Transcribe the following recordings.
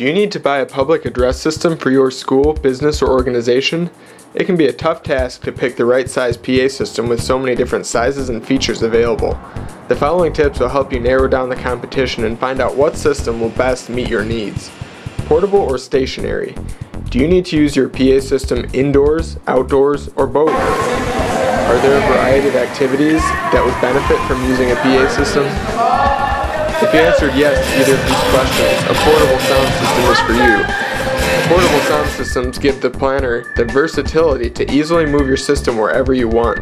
Do you need to buy a public address system for your school, business, or organization? It can be a tough task to pick the right size PA system with so many different sizes and features available. The following tips will help you narrow down the competition and find out what system will best meet your needs. Portable or stationary? Do you need to use your PA system indoors, outdoors, or both? Are there a variety of activities that would benefit from using a PA system? If you answered yes to either of these questions, a portable sound system is for you. Portable sound systems give the planner the versatility to easily move your system wherever you want.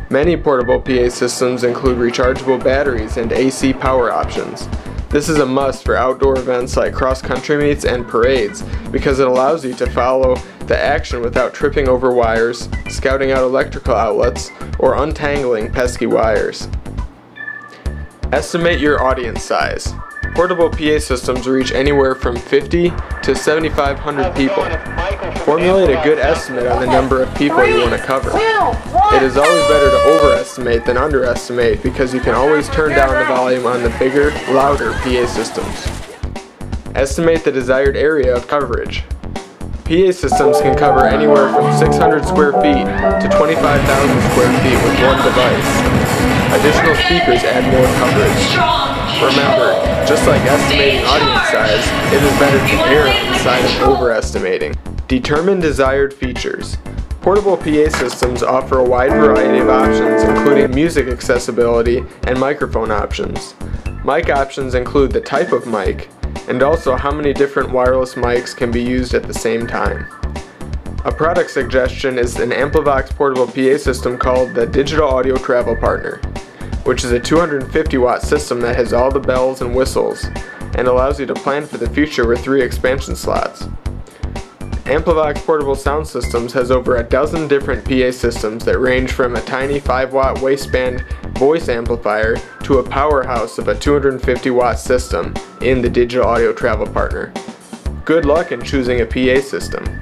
Many portable PA systems include rechargeable batteries and AC power options. This is a must for outdoor events like cross-country meets and parades because it allows you to follow the action without tripping over wires, scouting out electrical outlets, or untangling pesky wires. Estimate your audience size. Portable PA systems reach anywhere from 50 to 7,500 people. Formulate a good estimate on the number of people you want to cover. It is always better to overestimate than underestimate because you can always turn down the volume on the bigger, louder PA systems. Estimate the desired area of coverage. PA systems can cover anywhere from 600 square feet to 25,000 square feet with one device. Additional speakers add more coverage. Remember, just like estimating audience size, it is better to err on the side of overestimating. Determine desired features. Portable PA systems offer a wide variety of options, including music accessibility and microphone options. Mic options include the type of mic, and also how many different wireless mics can be used at the same time. A product suggestion is an Amplivox portable PA system called the Digital Audio Travel Partner, which is a 250 watt system that has all the bells and whistles and allows you to plan for the future with 3 expansion slots. Amplivox Portable Sound Systems has over a dozen different PA systems that range from a tiny 5 watt waistband voice amplifier to a powerhouse of a 250 watt system in the Digital Audio Travel Partner. Good luck in choosing a PA system.